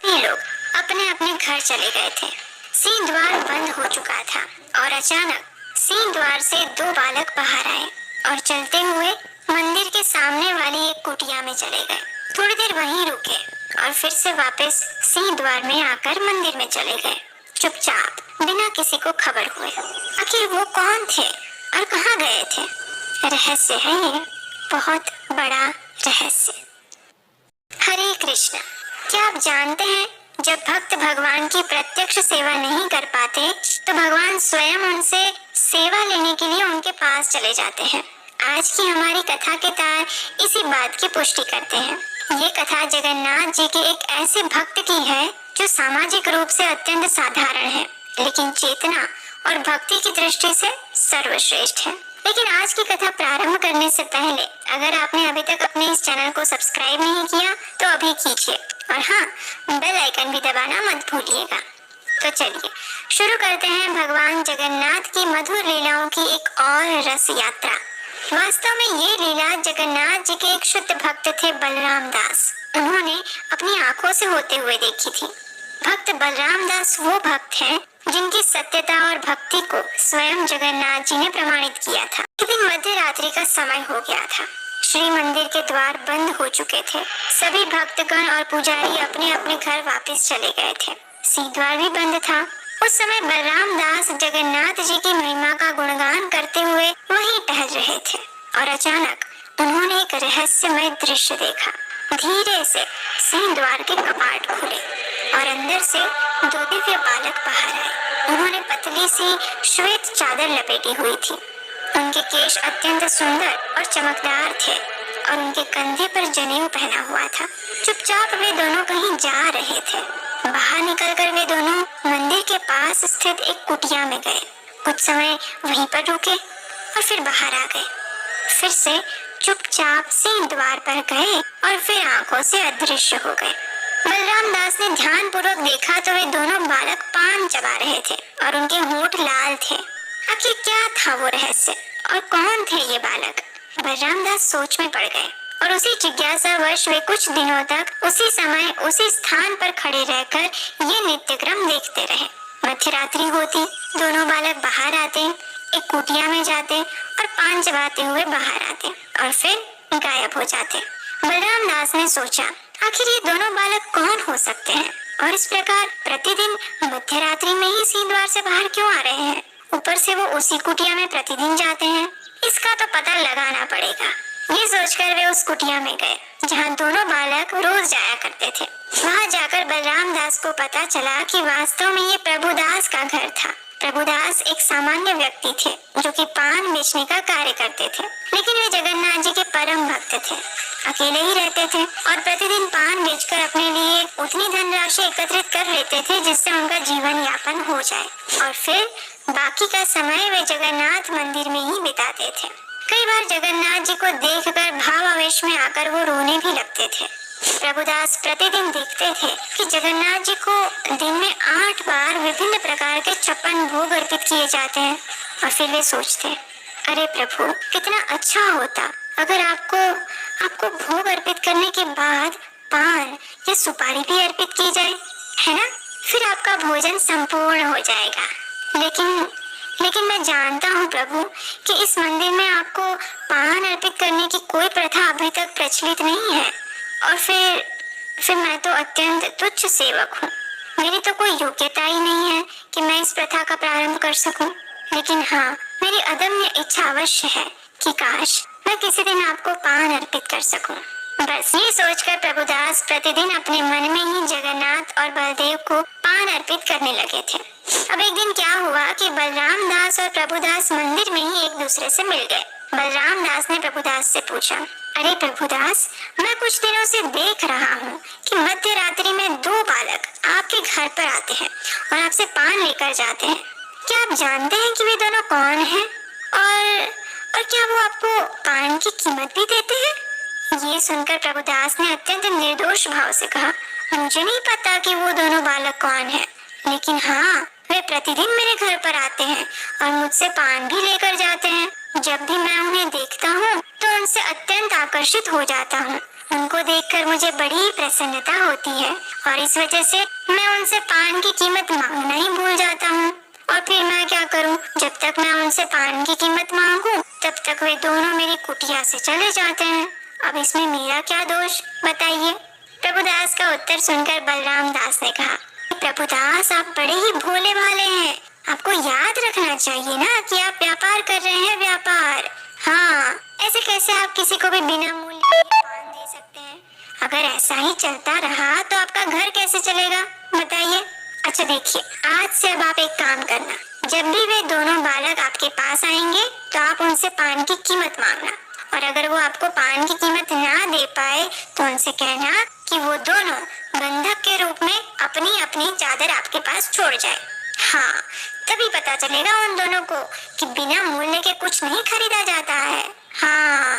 ये लोग अपने अपने घर चले गए थे। सिंह द्वार बंद हो चुका था और अचानक सिंह द्वार से दो बालक बाहर आए और चलते हुए मंदिर के सामने वाली एक कुटिया में चले गए। थोड़ी देर वहीं रुके और फिर से वापस सिंह द्वार में आकर मंदिर में चले गए, चुपचाप, बिना किसी को खबर हुए। आखिर वो कौन थे और कहाँ गए थे? रहस्य है ये, बहुत बड़ा रहस्य। हरे कृष्णा। क्या आप जानते हैं, जब भक्त भगवान की प्रत्यक्ष सेवा नहीं कर पाते तो भगवान स्वयं उनसे सेवा लेने के लिए उनके पास चले जाते हैं। आज की हमारी कथा के तार इसी बात की पुष्टि करते हैं। ये कथा जगन्नाथ जी के एक ऐसे भक्त की है जो सामाजिक रूप से अत्यंत साधारण है, लेकिन चेतना और भक्ति की दृष्टि से सर्वश्रेष्ठ है। लेकिन आज की कथा प्रारंभ करने से पहले अगर आपने अभी तक अपने इस चैनल को सब्सक्राइब नहीं किया तो अभी कीजिए और हाँ, बेल आइकन भी दबाना मत भूलिएगा। तो चलिए शुरू करते हैं भगवान जगन्नाथ की मधुर लीलाओं की एक और रस यात्रा। वास्तव में ये लीला जगन्नाथ जी के एक शुद्ध भक्त थे, बलराम दास। उन्होंने अपनी आंखों से होते हुए देखी थी। भक्त बलराम दास वो भक्त हैं जिनकी सत्यता और भक्ति को स्वयं जगन्नाथ जी ने प्रमाणित किया था। एक दिन मध्य रात्रि का समय हो गया था। श्री मंदिर के द्वार बंद हो चुके थे। सभी भक्तगण और पुजारी अपने अपने घर वापस चले गए थे। सिंह द्वार भी बंद था। उस समय बलराम दास जगन्नाथ जी की महिमा का गुणगान करते हुए वहीं टहल रहे थे और अचानक उन्होंने एक रहस्यमय दृश्य देखा। धीरे से सिंह द्वार के कपाट खुले और अंदर से दो दिव्य बालक बाहर आए। उन्होंने पतली सी श्वेत चादर लपेटी हुई थी। उनके केश अत्यंत सुंदर और चमकदार थे और उनके कंधे पर जनेऊ पहना हुआ था। चुपचाप वे दोनों कहीं जा रहे थे। बाहर निकलकर वे दोनों मंदिर के पास स्थित एक कुटिया में गए। कुछ समय वहीं पर रुके और फिर बाहर आ गए। फिर से चुपचाप सिंह द्वार पर गए और फिर आंखों से अदृश्य हो गए। बलराम दास ने ध्यान पूर्वक देखा तो वे दोनों बालक पान चबा रहे थे और उनके होंठ लाल थे। आखिर क्या था वो रहस्य और कौन थे ये बालक? बलराम दास सोच में पड़ गए और उसी जिज्ञासावश वे कुछ दिनों तक उसी समय उसी स्थान पर खड़े रहकर ये नित्यक्रम देखते रहे। मध्य रात्रि होती, दोनों बालक बाहर आते, एक कुटिया में जाते और पान चबाते हुए बाहर आते और फिर गायब हो जाते। बलराम दास ने सोचा, आखिर ये दोनों बालक कौन हो सकते हैं और इस प्रकार प्रतिदिन मध्य रात्रि में ही सिंह द्वार से बाहर क्यों आ रहे हैं? ऊपर से वो उसी कुटिया में प्रतिदिन जाते हैं। इसका तो पता लगाना पड़ेगा। ये सोचकर वे उस कुटिया में गए जहाँ दोनों बालक रोज जाया करते थे। वहाँ जाकर बलराम दास को पता चला कि वास्तव में ये प्रभुदास का घर था। प्रभुदास एक सामान्य व्यक्ति थे जो कि पान बेचने का कार्य करते थे, लेकिन वे जगन्नाथ जी के परम भक्त थे। अकेले ही रहते थे और प्रतिदिन पान बेचकर अपने लिए उतनी धनराशि एकत्रित कर लेते थे जिससे उनका जीवन यापन हो जाए और फिर बाकी का समय वे जगन्नाथ मंदिर में ही बिताते थे। कई बार जगन्नाथ जी को देखकर भावावेश में आकर वो रोने भी लगते थे। प्रभुदास प्रतिदिन देखते थे कि जगन्नाथ जी को दिन में 8 बार विभिन्न प्रकार के 56 भोग अर्पित किए जाते हैं और फिर वे सोचते, अरे प्रभु, कितना अच्छा होता अगर आपको भोग अर्पित करने के बाद पान या सुपारी भी अर्पित की जाए, है ना? फिर आपका भोजन संपूर्ण हो जाएगा। लेकिन मैं जानता हूँ प्रभु कि इस मंदिर में आपको पान अर्पित करने की कोई प्रथा अभी तक प्रचलित नहीं है और फिर मैं तो अत्यंत तुच्छ सेवक हूँ। मेरी तो कोई योग्यता ही नहीं है कि मैं इस प्रथा का प्रारंभ कर सकूं। लेकिन हाँ, मेरी अदम्य इच्छा अवश्य है कि काश मैं किसी दिन आपको पान अर्पित कर सकूं। बस ये सोचकर प्रभुदास प्रतिदिन अपने मन में ही जगन्नाथ और बलदेव को पान अर्पित करने लगे थे। अब एक दिन क्या हुआ कि बलराम दास और प्रभुदास मंदिर में ही एक दूसरे से मिल गए। बलराम दास ने प्रभुदास से पूछा, अरे प्रभुदास, मैं कुछ दिनों से देख रहा हूँ कि मध्य रात्रि में 2 बालक आपके घर पर आते हैं और आपसे पान लेकर जाते हैं। क्या आप जानते हैं कि वे दोनों कौन हैं और क्या वो आपको पान की कीमत भी देते हैं? ये सुनकर प्रभुदास ने अत्यंत निर्दोष भाव से कहा, मुझे नहीं पता कि वो दोनों बालक कौन हैं, लेकिन हाँ, वे प्रतिदिन मेरे घर पर आते हैं और मुझसे पान भी लेकर जाते हैं। जब भी मैं उन्हें देखता हूँ तो उनसे अत्यंत आकर्षित हो जाता हूँ उनको देखकर मुझे बड़ी प्रसन्नता होती है और इस वजह से मैं उनसे पान की कीमत मांगना ही भूल जाता हूँ। और फिर मैं क्या करूँ, जब तक मैं उनसे पान की कीमत मांगू तब तक वे दोनों मेरी कुटिया से चले जाते हैं। अब इसमें मेरा क्या दोष, बताइए। प्रभुदास का उत्तर सुनकर बलराम दास ने कहा, प्रभुदास आप बड़े ही भोले भाले हैं। आपको याद रखना चाहिए ना कि आप व्यापार कर रहे हैं, व्यापार। हाँ, ऐसे कैसे आप किसी को भी बिना मूल्य के पान दे सकते हैं? अगर ऐसा ही चलता रहा तो आपका घर कैसे चलेगा, बताइए। अच्छा देखिए, आज से अब आप एक काम करना, जब भी वे दोनों बालक आपके पास आएंगे तो आप उनसे पान की कीमत मांगना, और अगर वो आपको पान की कीमत ना दे पाए तो उनसे कहना कि वो दोनों बंधक के रूप में अपनी अपनी चादर आपके पास छोड़ जाए। हाँ, तभी पता चलेगा उन दोनों को कि बिना मूल्य के कुछ नहीं खरीदा जाता है। हाँ,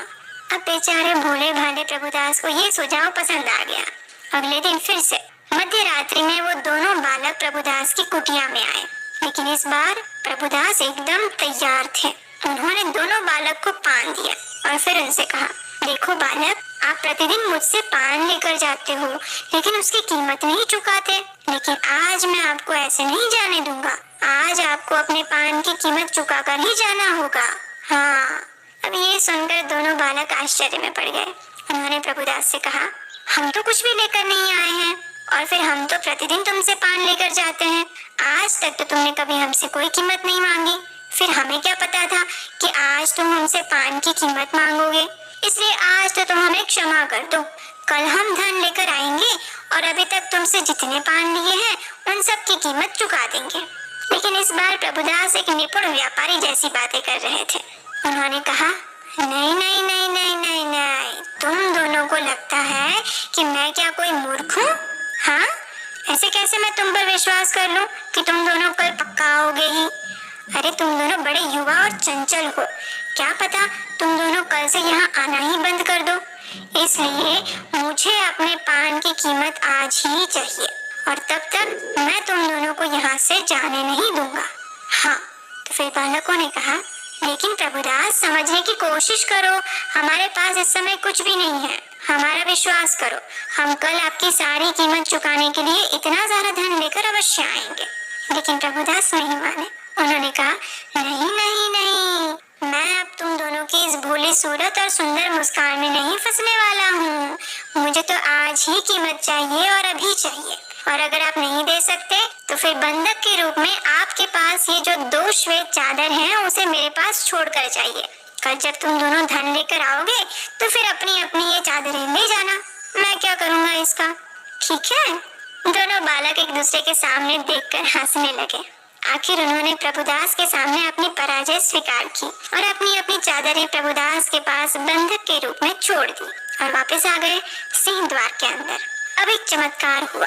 अब बेचारे भोले भाले प्रभुदास को ये सुझाव पसंद आ गया। अगले दिन फिर से मध्य रात्रि में वो दोनों बालक प्रभुदास की कुटिया में आए, लेकिन इस बार प्रभुदास एकदम तैयार थे। उन्होंने दोनों बालक को पान दिया और फिर उनसे कहा, देखो बालक, आप प्रतिदिन मुझसे पान लेकर जाते हो लेकिन उसकी कीमत नहीं चुकाते, लेकिन आज मैं आपको ऐसे नहीं जाने दूंगा। आज आपको अपने पान की कीमत चुकाकर ही जाना होगा। हाँ, अब ये सुनकर दोनों बालक आश्चर्य में पड़ गए। उन्होंने प्रभुदास से कहा, हम तो कुछ भी लेकर नहीं आए हैं और फिर हम तो प्रतिदिन तुमसे पान लेकर जाते हैं। आज तक तो तुमने कभी हमसे कोई कीमत नहीं मांगी, फिर हमें क्या पता था कि आज तुम हमसे पान की कीमत मांगोगे, इसलिए आज तो तुम हमें क्षमा कर दो। कल हम धन लेकर आएंगे और अभी तक तुमसे जितने पान लिए हैं उन सब की कीमत चुका देंगे। लेकिन इस बार प्रभुदास एक निपुण व्यापारी जैसी बातें कर रहे थे। उन्होंने कहा, नहीं नहीं नहीं नहीं नहीं नहीं, तुम दोनों को लगता है कि मैं क्या कोई मूर्ख हूँ? हाँ, ऐसे कैसे मैं तुम पर विश्वास कर लूं कि तुम दोनों कल पक्का आओगे ही? अरे तुम दोनों बड़े युवा और चंचल हो, क्या पता तुम दोनों कल से यहाँ आना ही बंद कर दो। इसलिए मुझे अपने पान की कीमत आज ही चाहिए और तब तक मैं तुम दोनों को यहाँ से जाने नहीं दूंगा। हाँ, तो फिर बालकों ने कहा, लेकिन प्रभुदास समझने की कोशिश करो, हमारे पास इस समय कुछ भी नहीं है, हमारा विश्वास करो, हम कल आपकी सारी कीमत चुकाने के लिए इतना सारा धन लेकर अवश्य आएंगे। लेकिन प्रभुदास नहीं माने। उन्होंने कहा, नहीं नहीं नहीं, मैं अब तुम दोनों की इस भोली सूरत और सुंदर मुस्कान में नहीं फंसने वाला हूँ। मुझे तो आज ही कीमत चाहिए और अभी चाहिए, और अगर आप नहीं दे सकते तो फिर बंधक के रूप में आपके पास ये जो 2 श्वेत चादर हैं उसे मेरे पास छोड़कर जाइए। कल जब तुम दोनों धन लेकर आओगे तो फिर अपनी अपनी ये चादरें ले जाना, मैं क्या करूँगा इसका, ठीक है? दोनों बालक एक दूसरे के सामने देखकर हंसने लगे। आखिर उन्होंने प्रभुदास के सामने अपनी पराजय स्वीकार की और अपनी अपनी चादरें प्रभुदास के पास बंधक के रूप में छोड़ दी और वापस आ गए सिंह द्वार के अंदर। अब एक चमत्कार हुआ।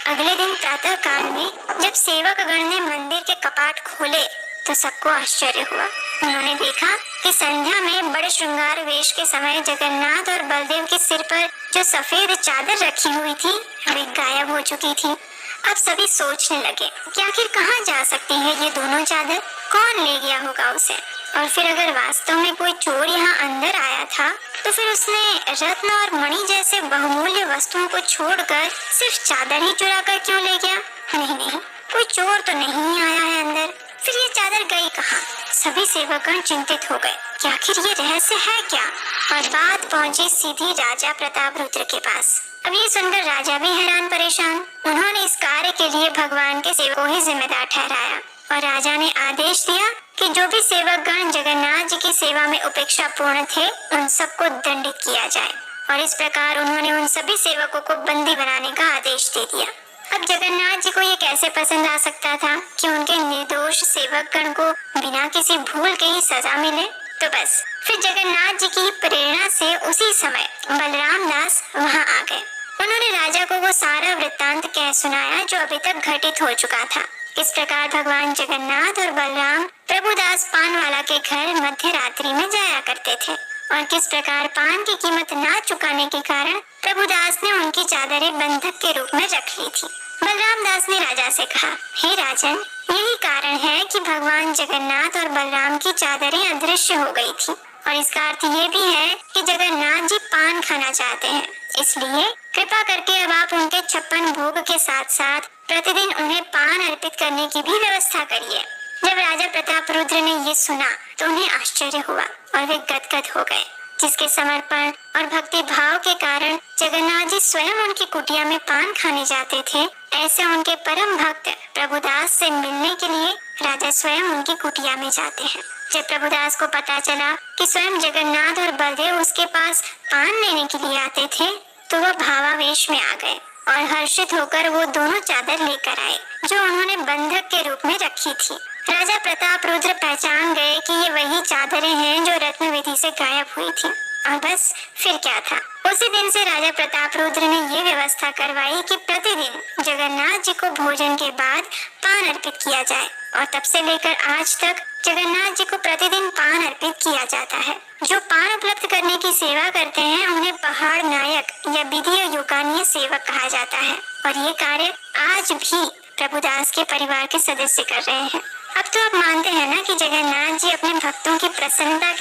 अगले दिन प्रातः काल में जब सेवक गण ने मंदिर के कपाट खोले तो सबको आश्चर्य हुआ। उन्होंने देखा कि संध्या में बड़े श्रृंगार वेश के समय जगन्नाथ और बलदेव के सिर पर जो सफेद चादर रखी हुई थी वे गायब हो चुकी थी। अब सभी सोचने लगे कि आखिर कहाँ जा सकती है ये दोनों चादर, कौन ले गया होगा उसे? और फिर अगर वास्तव में कोई चोर यहाँ अंदर आया था तो फिर उसने रत्न और मणि जैसे बहुमूल्य वस्तुओं को छोड़कर सिर्फ चादर ही चुरा कर क्यों ले गया? नहीं नहीं, कोई चोर तो नहीं आया है अंदर, फिर ये चादर गई कहाँ? सभी सेवकगण चिंतित हो गए कि आखिर ये रहस्य है क्या? और बात पहुंची सीधी राजा प्रतापरुद्र के पास। अब ये सुनकर राजा भी हैरान परेशान। उन्होंने इस कार्य के लिए भगवान के सेवकों ही जिम्मेदार ठहराया और राजा ने आदेश दिया कि जो भी सेवकगण जगन्नाथ जी की सेवा में उपेक्षा पूर्ण थे उन सबको दंडित किया जाए। और इस प्रकार उन्होंने उन सभी सेवकों को बंदी बनाने का आदेश दे दिया। अब जगन्नाथ जी को ये कैसे पसंद आ सकता था कि उनके निर्दोष सेवकगण को बिना किसी भूल के ही सजा मिले? तो बस फिर जगन्नाथ जी की प्रेरणा से उसी समय बलराम दास वहाँ आ गए। उन्होंने राजा को वो सारा वृत्तांत कह सुनाया जो अभी तक घटित हो चुका था। इस प्रकार भगवान जगन्नाथ और बलराम प्रभुदास पानवाला के घर मध्य रात्रि में जाया करते थे और किस प्रकार पान की कीमत ना चुकाने के कारण प्रभुदास ने उनकी चादरें बंधक के रूप में रख ली थी। बलराम दास ने राजा से कहा, हे राजन, यही कारण है कि भगवान जगन्नाथ और बलराम की चादरें अदृश्य हो गई थी और इसका अर्थ ये भी है कि जगन्नाथ जी पान खाना चाहते हैं। इसलिए कृपा करके अब आप उनके 56 भोग के साथ साथ प्रतिदिन उन्हें पान अर्पित करने की भी व्यवस्था करिए। जब राजा प्रताप रुद्र ने ये सुना तो उन्हें आश्चर्य हुआ और वे गदगद हो गए। जिसके समर्पण और भक्ति भाव के कारण जगन्नाथ जी स्वयं उनकी कुटिया में पान खाने जाते थे, ऐसे उनके परम भक्त प्रभुदास से मिलने के लिए राजा स्वयं उनकी कुटिया में जाते हैं। जब प्रभुदास को पता चला कि स्वयं जगन्नाथ और बलदेव उसके पास पान लेने के लिए आते थे, तो वह भावावेश में आ गए और हर्षित होकर वो दोनों चादर लेकर आए जो उन्होंने बंधक के रूप में रखी थी। राजा प्रताप रुद्र पहचान गए कि ये वही चादरें हैं जो रत्न विधि से गायब हुई थी। और बस फिर क्या था, उसी दिन से राजा प्रताप रुद्र ने ये व्यवस्था करवाई कि प्रतिदिन जगन्नाथ जी को भोजन के बाद पान अर्पित किया जाए और तब से लेकर आज तक जगन्नाथ जी को प्रतिदिन पान अर्पित किया जाता है। जो पान उपलब्ध करने की सेवा करते हैं उन्हें पहाड़ नायक या विधि युगानीय सेवक कहा जाता है और ये कार्य आज भी प्रभुदास के परिवार के सदस्य कर रहे हैं। अब तो आप मानते हैं ना कि जगन्नाथ जी अपने भक्तों की प्रसन्नता